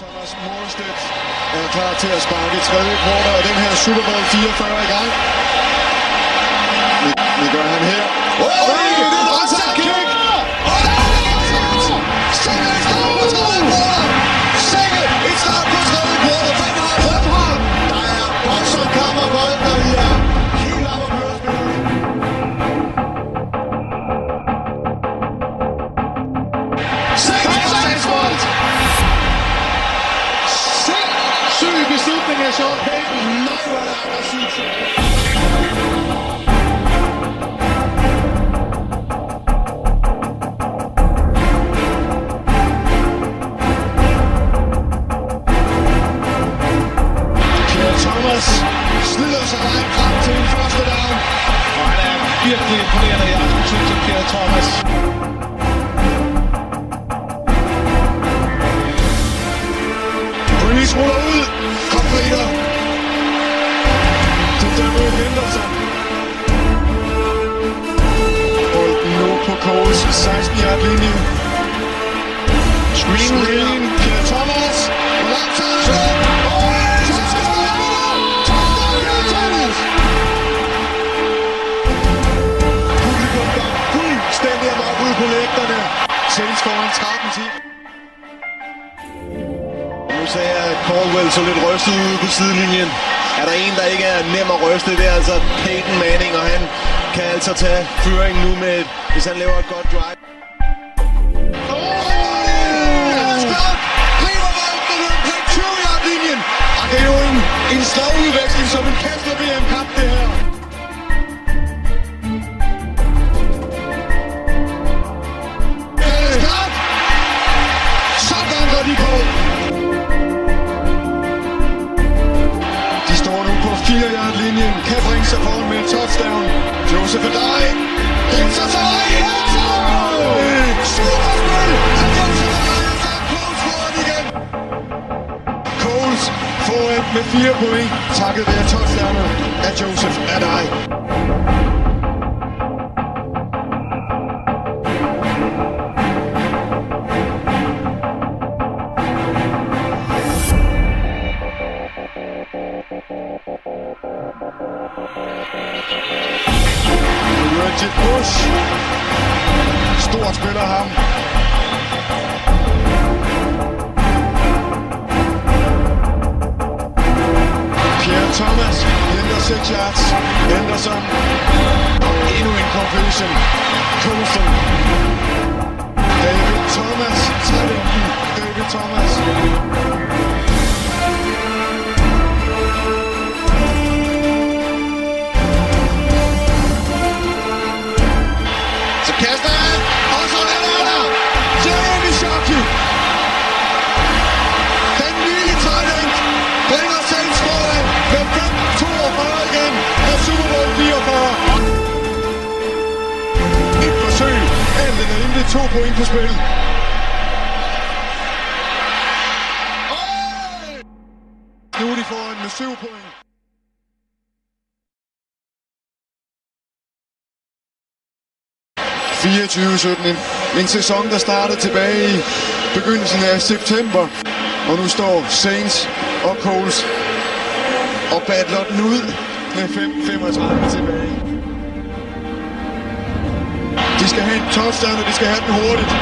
Thomas Morstedt er klar til at sparke tredje kvartal af den her Super Bowl 44 i gang. Det gør han her. Det er et onside kick! Sikke et start på tredje kvartal! Sikke et start på tredje kvartal! Hvem har? Der er også en kammerbold, der er helt op at køre spillet. Sikke syg beslutning af Sean Payton. Nej, hvor er det aggressivt. Pierre Thomas slider sig vejen frem til en første down. Og han er virkelig imponerende i aften, synes jeg, Pierre Thomas. Breeze ruller ud. Completer. Til Daniel Henderson. Bolden nu på Coles 16-yard linje. Screen. Pierre Thomas. Hvor langt tager det så? Publikum går fuldstændig amok ud på lægterne. Saints foran 13-10. Nu sagde jeg, at Caldwell så lidt rystet ude på sidelinjen. Er der en, der ikke er nem at ryste, det er altså Peyton Manning, og han kan altså tage føringen nu med, hvis han laver et godt drive. Det er jo en slagudveksling som en kaster VM-kamp, det her. Sådan går de på. De står nu på 4-yard-linjen. Kan bringe sig foran med en touchdown. Joseph Adai. Gænser sig vej. Superspil. Og Joseph Adai er taget Coles foran igen. Coles foran med 4 point. Takket være touchdownet af Joseph Adai. Reggie Bush. Stort spiller ham. Pierre Thomas henter 6 yards. Henderson. Og endnu en completion. Colson. David Thomas. Talenten. David Thomas. Kaster han, og så er der Jeremy Shockey. Den nye tight end bringer Saints foran med 5-42 igen af Super Bowl 44. Et forsøg, alt er nemlig 2 point på spil. Nu er de foran med 7 point. En sæson, der startede tilbage i begyndelsen af september. Og nu står Saints og Coles og battler den ud med 5:35 tilbage. De skal have en touchdown, og de skal have den hurtigt.